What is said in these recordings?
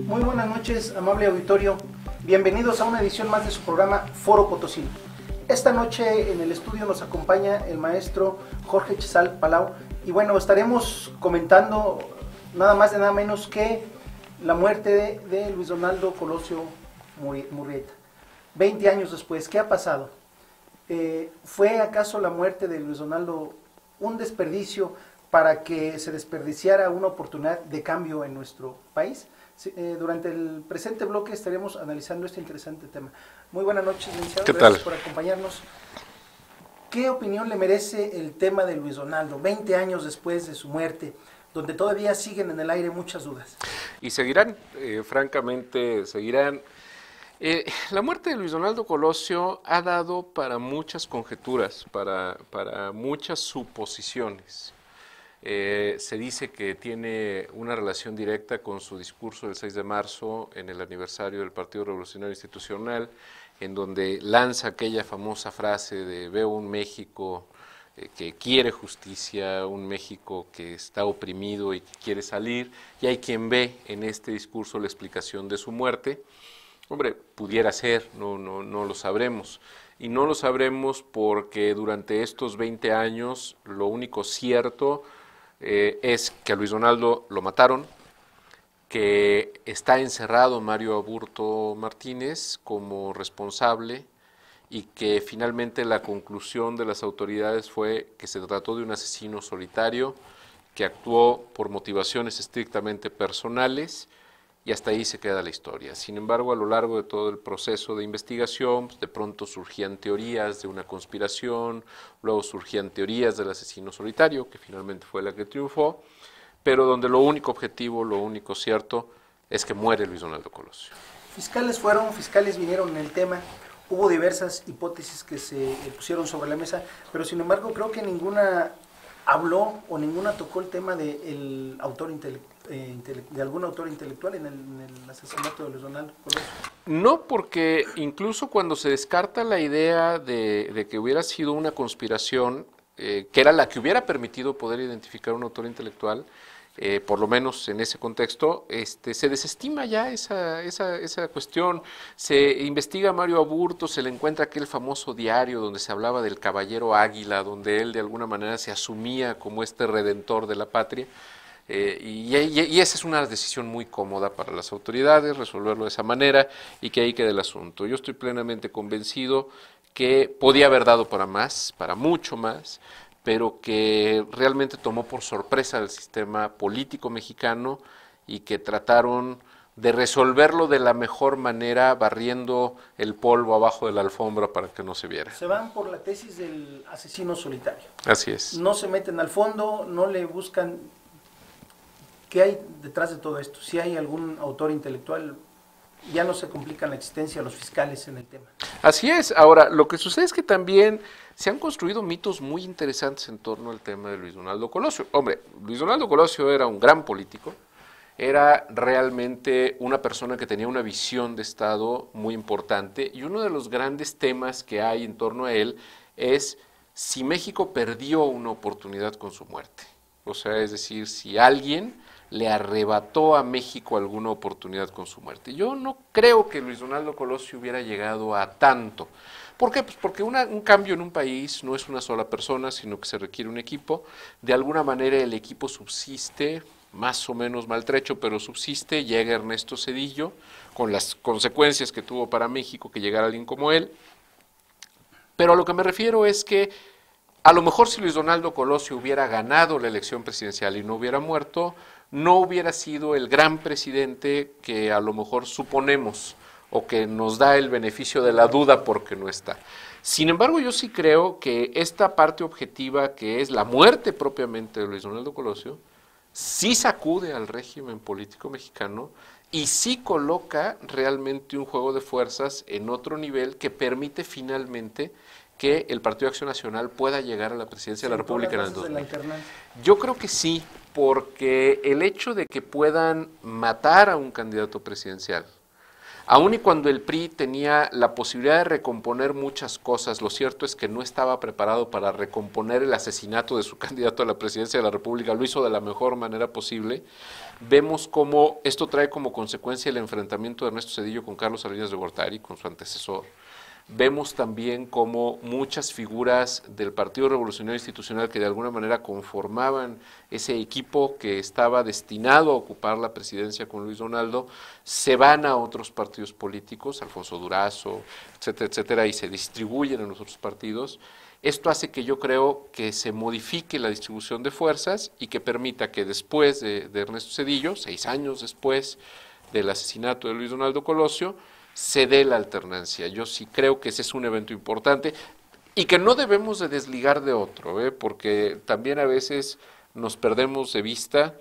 Muy buenas noches, amable auditorio. Bienvenidos a una edición más de su programa Foro Potosí. Esta noche en el estudio nos acompaña el maestro Jorge Chezal Palau y bueno, estaremos comentando nada más y nada menos que la muerte de Luis Donaldo Colosio Murrieta. 20 años después, ¿qué ha pasado? ¿Fue acaso la muerte de Luis Donaldo un desperdicio para que se desperdiciara una oportunidad de cambio en nuestro país? Durante el presente bloque estaremos analizando este interesante tema. Muy buenas noches, licenciado. ¿Qué tal? Gracias por acompañarnos. ¿Qué opinión le merece el tema de Luis Donaldo, 20 años después de su muerte, donde todavía siguen en el aire muchas dudas? Y seguirán, francamente, seguirán. La muerte de Luis Donaldo Colosio ha dado para muchas conjeturas, para muchas suposiciones. Se dice que tiene una relación directa con su discurso del 6 de marzo en el aniversario del Partido Revolucionario Institucional, en donde lanza aquella famosa frase de veo un México que quiere justicia, un México que está oprimido y que quiere salir, y hay quien ve en este discurso la explicación de su muerte. Hombre, pudiera ser, no lo sabremos. Y no lo sabremos porque durante estos 20 años lo único cierto es que a Luis Donaldo lo mataron, que está encerrado Mario Aburto Martínez como responsable y que finalmente la conclusión de las autoridades fue que se trató de un asesino solitario que actuó por motivaciones estrictamente personales y hasta ahí se queda la historia. Sin embargo, a lo largo de todo el proceso de investigación, de pronto surgían teorías de una conspiración, luego surgían teorías del asesino solitario, que finalmente fue la que triunfó, pero donde lo único objetivo, lo único cierto, es que muere Luis Donaldo Colosio. Fiscales vinieron en el tema, hubo diversas hipótesis que se pusieron sobre la mesa, pero sin embargo creo que ninguna habló o ninguna tocó el tema de algún autor intelectual en el asesinato de Luis Donaldo Colosio. No, porque incluso cuando se descarta la idea de que hubiera sido una conspiración, que era la que hubiera permitido poder identificar un autor intelectual, por lo menos en ese contexto, se desestima ya esa cuestión. Se investiga a Mario Aburto, se le encuentra aquel famoso diario donde se hablaba del caballero águila, donde él de alguna manera se asumía como este redentor de la patria. Y esa es una decisión muy cómoda para las autoridades, resolverlo de esa manera y que ahí quede el asunto. Yo estoy plenamente convencido que podía haber dado para más, para mucho más, pero que realmente tomó por sorpresa al sistema político mexicano y que trataron de resolverlo de la mejor manera, barriendo el polvo abajo de la alfombra para que no se viera. Se van por la tesis del asesino solitario. Así es. No se meten al fondo, no le buscan qué hay detrás de todo esto. Si hay algún autor intelectual, ya no se complica la existencia a los fiscales en el tema. Así es. Ahora, lo que sucede es que también se han construido mitos muy interesantes en torno al tema de Luis Donaldo Colosio. Hombre, Luis Donaldo Colosio era un gran político, era realmente una persona que tenía una visión de Estado muy importante y uno de los grandes temas que hay en torno a él es si México perdió una oportunidad con su muerte. O sea, es decir, si alguien le arrebató a México alguna oportunidad con su muerte. Yo no creo que Luis Donaldo Colosio hubiera llegado a tanto. ¿Por qué? Pues porque un cambio en un país no es una sola persona, sino que se requiere un equipo. De alguna manera el equipo subsiste, más o menos maltrecho, pero subsiste. Llega Ernesto Zedillo, con las consecuencias que tuvo para México que llegara alguien como él. Pero a lo que me refiero es que a lo mejor si Luis Donaldo Colosio hubiera ganado la elección presidencial y no hubiera muerto, no hubiera sido el gran presidente que a lo mejor suponemos o que nos da el beneficio de la duda porque no está. Sin embargo, yo sí creo que esta parte objetiva que es la muerte propiamente de Luis Donaldo Colosio, sí sacude al régimen político mexicano y sí coloca realmente un juego de fuerzas en otro nivel que permite finalmente que el Partido de Acción Nacional pueda llegar a la presidencia de la República en el 2000. Yo creo que sí, porque el hecho de que puedan matar a un candidato presidencial, Aun y cuando el PRI tenía la posibilidad de recomponer muchas cosas, lo cierto es que no estaba preparado para recomponer el asesinato de su candidato a la presidencia de la República, lo hizo de la mejor manera posible. Vemos cómo esto trae como consecuencia el enfrentamiento de Ernesto Zedillo con Carlos Salinas de Gortari, con su antecesor. Vemos también cómo muchas figuras del Partido Revolucionario Institucional que de alguna manera conformaban ese equipo que estaba destinado a ocupar la presidencia con Luis Donaldo, se van a otros partidos políticos, Alfonso Durazo, etcétera, etcétera, y se distribuyen en los otros partidos. Esto hace que yo creo que se modifique la distribución de fuerzas y que permita que después de Ernesto Zedillo, 6 años después del asesinato de Luis Donaldo Colosio, se dé la alternancia. Yo sí creo que ese es un evento importante y que no debemos de desligar de otro, porque también a veces nos perdemos de vista,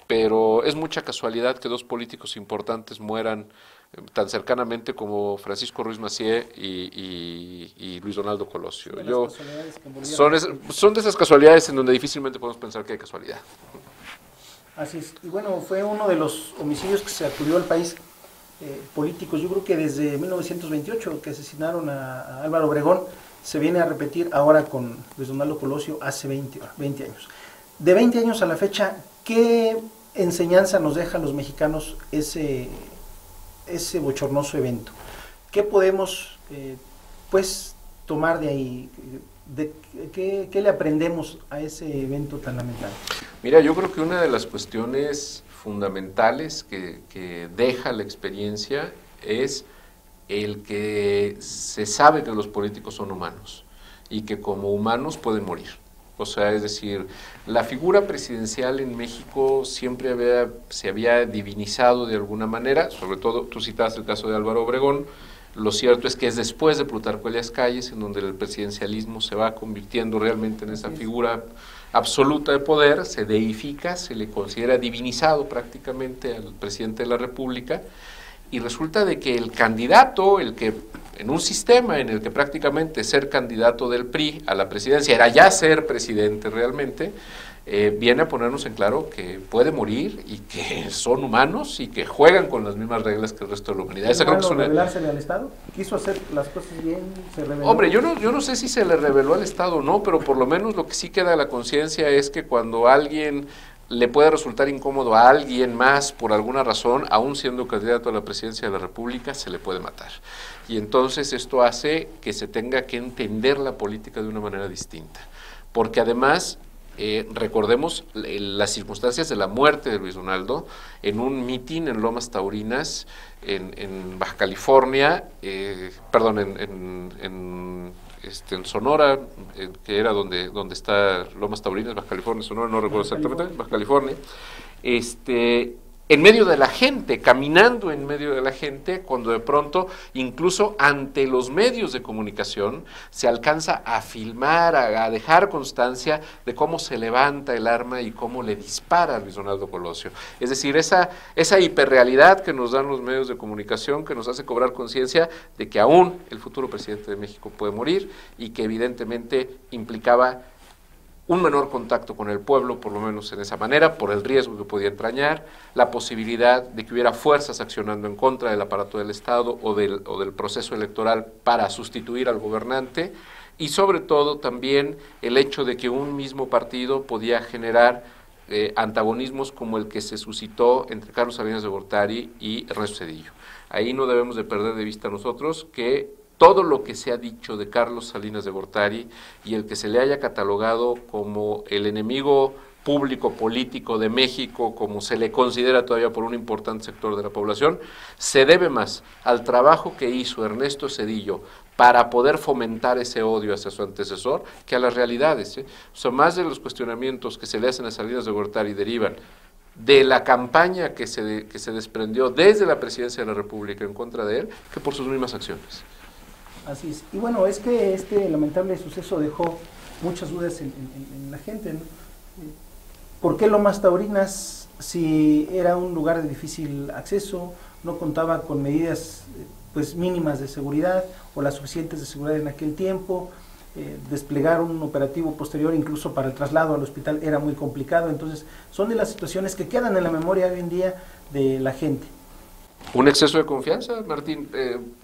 pero es mucha casualidad que dos políticos importantes mueran tan cercanamente como Francisco Ruiz Massieu y Luis Donaldo Colosio. Son de esas casualidades en donde difícilmente podemos pensar que hay casualidad. Así es. Y bueno, fue uno de los homicidios que se acudió al país políticos. Yo creo que desde 1928, que asesinaron a Álvaro Obregón, se viene a repetir ahora con Luis Donaldo Colosio hace 20 años. De 20 años a la fecha, ¿qué enseñanza nos deja a los mexicanos ese bochornoso evento? ¿Qué podemos pues tomar de ahí? ¿Qué le aprendemos a ese evento tan lamentable? Mira, yo creo que una de las cuestiones fundamentales que deja la experiencia es el que se sabe que los políticos son humanos y que como humanos pueden morir. O sea, es decir, la figura presidencial en México siempre se había divinizado de alguna manera, sobre todo tú citabas el caso de Álvaro Obregón. Lo cierto es que es después de Plutarco Elías Calles en donde el presidencialismo se va convirtiendo realmente en esa figura absoluta de poder, se deifica, se le considera divinizado prácticamente al presidente de la República, y resulta de que el candidato, el que en un sistema en el que prácticamente ser candidato del PRI a la presidencia era ya ser presidente realmente, viene a ponernos en claro que puede morir y que son humanos y que juegan con las mismas reglas que el resto de la humanidad. ¿Es malo revelársele al Estado? ¿Quiso hacer las cosas bien? ¿Se reveló? Hombre, yo no sé si se le reveló al Estado o no, pero por lo menos lo que sí queda a la conciencia es que cuando alguien le puede resultar incómodo a alguien más por alguna razón, aún siendo candidato a la presidencia de la República, se le puede matar. Y entonces esto hace que se tenga que entender la política de una manera distinta. Porque además, recordemos las circunstancias de la muerte de Luis Donaldo en un mitin en Lomas Taurinas, en Baja California, en Sonora, que era donde está Lomas Taurinas, Baja California, Sonora, no recuerdo exactamente, Baja California, en medio de la gente, caminando en medio de la gente, cuando de pronto, incluso ante los medios de comunicación, se alcanza a filmar, a dejar constancia de cómo se levanta el arma y cómo le dispara a Luis Donaldo Colosio. Es decir, esa hiperrealidad que nos dan los medios de comunicación, que nos hace cobrar conciencia de que aún el futuro presidente de México puede morir y que evidentemente implicaba un menor contacto con el pueblo, por lo menos en esa manera, por el riesgo que podía entrañar, la posibilidad de que hubiera fuerzas accionando en contra del aparato del Estado o del proceso electoral para sustituir al gobernante, y sobre todo también el hecho de que un mismo partido podía generar antagonismos como el que se suscitó entre Carlos Salinas de Gortari y Ernesto Zedillo. Ahí no debemos de perder de vista nosotros que todo lo que se ha dicho de Carlos Salinas de Gortari y el que se le haya catalogado como el enemigo público político de México, como se le considera todavía por un importante sector de la población, se debe más al trabajo que hizo Ernesto Zedillo para poder fomentar ese odio hacia su antecesor que a las realidades. O sea, más de los cuestionamientos que se le hacen a Salinas de Gortari derivan de la campaña que se desprendió desde la presidencia de la República en contra de él, que por sus mismas acciones. Así es. Y bueno, es que este lamentable suceso dejó muchas dudas en la gente, ¿no? ¿Por qué Lomas Taurinas, si era un lugar de difícil acceso, no contaba con medidas pues mínimas de seguridad o las suficientes de seguridad en aquel tiempo? Desplegar un operativo posterior incluso para el traslado al hospital era muy complicado. Entonces son de las situaciones que quedan en la memoria hoy en día de la gente. Un exceso de confianza, Martín.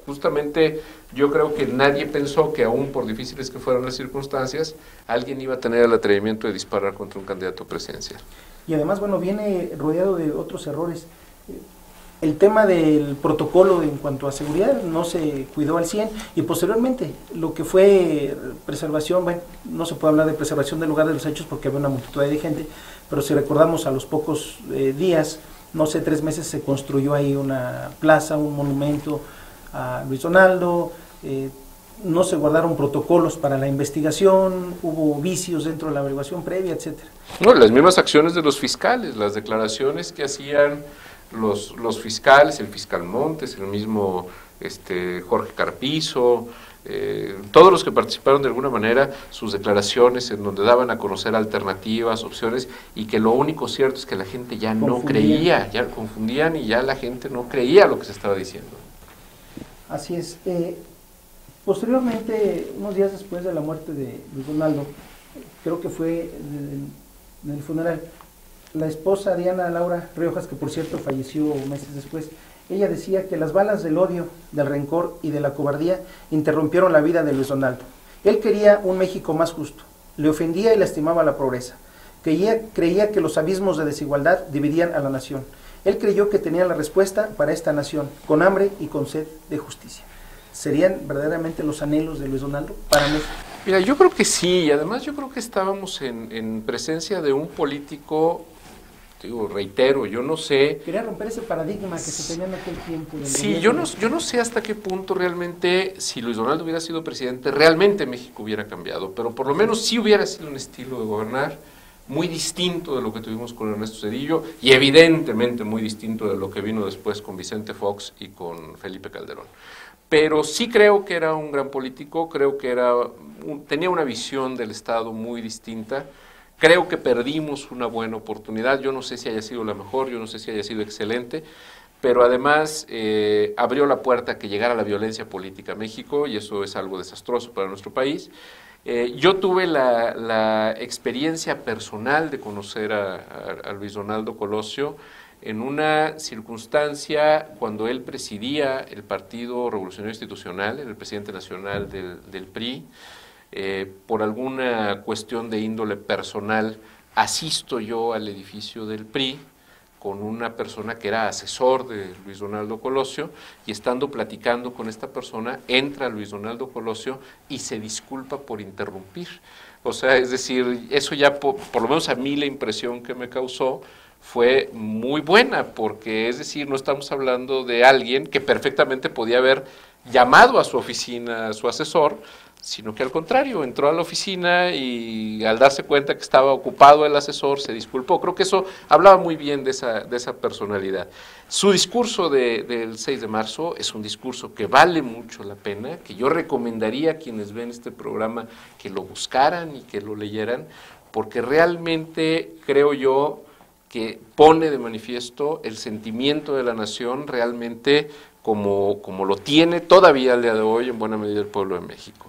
Justamente yo creo que nadie pensó que aún por difíciles que fueran las circunstancias, alguien iba a tener el atrevimiento de disparar contra un candidato presidencial. Y además, bueno, viene rodeado de otros errores. El tema del protocolo en cuanto a seguridad no se cuidó al 100 y posteriormente lo que fue preservación, bueno, no se puede hablar de preservación del lugar de los hechos porque había una multitud de gente, pero si recordamos a los pocos días, no sé, 3 meses se construyó ahí una plaza, un monumento a Luis Donaldo, no se guardaron protocolos para la investigación, hubo vicios dentro de la averiguación previa, etcétera. No, las mismas acciones de los fiscales, las declaraciones que hacían los fiscales, el fiscal Montes, el mismo Jorge Carpizo, todos los que participaron de alguna manera, sus declaraciones en donde daban a conocer alternativas, opciones, y que lo único cierto es que la gente ya no creía, ya confundían y ya la gente no creía lo que se estaba diciendo. Así es. Posteriormente, unos días después de la muerte de Luis Donaldo, creo que fue en el funeral, la esposa Diana Laura Riojas, que por cierto falleció meses después, ella decía que las balas del odio, del rencor y de la cobardía interrumpieron la vida de Luis Donaldo. Él quería un México más justo, le ofendía y lastimaba la pobreza, creía que los abismos de desigualdad dividían a la nación. Él creyó que tenía la respuesta para esta nación, con hambre y con sed de justicia. ¿Serían verdaderamente los anhelos de Luis Donaldo para México? Mira, yo creo que sí, y además yo creo que estábamos en presencia de un político, digo, reitero, yo no sé... Quería romper ese paradigma que se tenía en aquel tiempo. Sí, yo no sé hasta qué punto realmente, si Luis Donaldo hubiera sido presidente, realmente México hubiera cambiado, pero por lo menos sí hubiera sido un estilo de gobernar muy distinto de lo que tuvimos con Ernesto Zedillo y evidentemente muy distinto de lo que vino después con Vicente Fox y con Felipe Calderón. Pero sí creo que era un gran político, creo que tenía una visión del Estado muy distinta. Creo que perdimos una buena oportunidad, yo no sé si haya sido la mejor, yo no sé si haya sido excelente, pero además abrió la puerta a que llegara la violencia política a México y eso es algo desastroso para nuestro país. Yo tuve la experiencia personal de conocer a Luis Donaldo Colosio en una circunstancia cuando él presidía el Partido Revolucionario Institucional, era el presidente nacional del PRI. Por alguna cuestión de índole personal, asisto yo al edificio del PRI con una persona que era asesor de Luis Donaldo Colosio y estando platicando con esta persona, entra Luis Donaldo Colosio y se disculpa por interrumpir. O sea, es decir, eso ya por lo menos a mí la impresión que me causó fue muy buena, porque es decir, no estamos hablando de alguien que perfectamente podía haber llamado a su oficina a su asesor, sino que al contrario, entró a la oficina y al darse cuenta que estaba ocupado el asesor, se disculpó. Creo que eso hablaba muy bien de esa personalidad. Su discurso del 6 de marzo es un discurso que vale mucho la pena, que yo recomendaría a quienes ven este programa que lo buscaran y que lo leyeran, porque realmente creo yo que pone de manifiesto el sentimiento de la nación realmente como lo tiene todavía al día de hoy en buena medida el pueblo de México.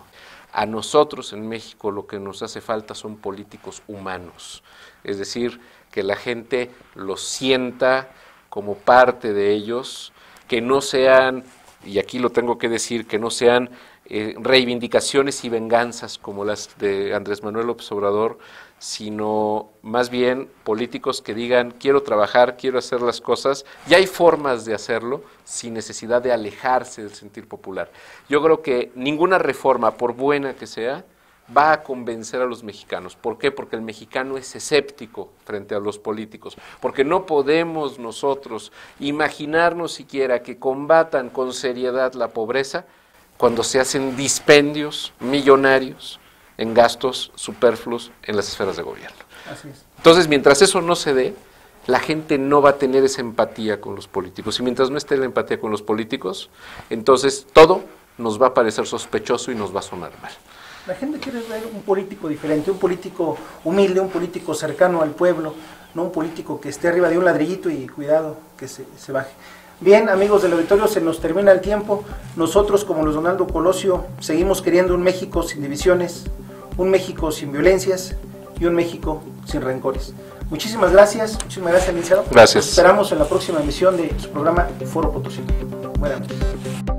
A nosotros en México lo que nos hace falta son políticos humanos, es decir, que la gente los sienta como parte de ellos, que no sean, y aquí lo tengo que decir, que no sean reivindicaciones y venganzas como las de Andrés Manuel López Obrador, sino más bien políticos que digan quiero trabajar, quiero hacer las cosas, y hay formas de hacerlo sin necesidad de alejarse del sentir popular. Yo creo que ninguna reforma, por buena que sea, va a convencer a los mexicanos. ¿Por qué? Porque el mexicano es escéptico frente a los políticos, porque no podemos nosotros imaginarnos siquiera que combatan con seriedad la pobreza cuando se hacen dispendios millonarios en gastos superfluos en las esferas de gobierno. Así es. Entonces, mientras eso no se dé, la gente no va a tener esa empatía con los políticos. Y mientras no esté la empatía con los políticos, entonces todo nos va a parecer sospechoso y nos va a sonar mal. La gente quiere ver un político diferente, un político humilde, un político cercano al pueblo, no un político que esté arriba de un ladrillito y cuidado que se baje. Bien, amigos del auditorio, se nos termina el tiempo. Nosotros, como Luis Donaldo Colosio, seguimos queriendo un México sin divisiones, un México sin violencias y un México sin rencores. Muchísimas gracias, licenciado. Gracias. Nos esperamos en la próxima emisión de su programa Foro Potosí. Buenas noches.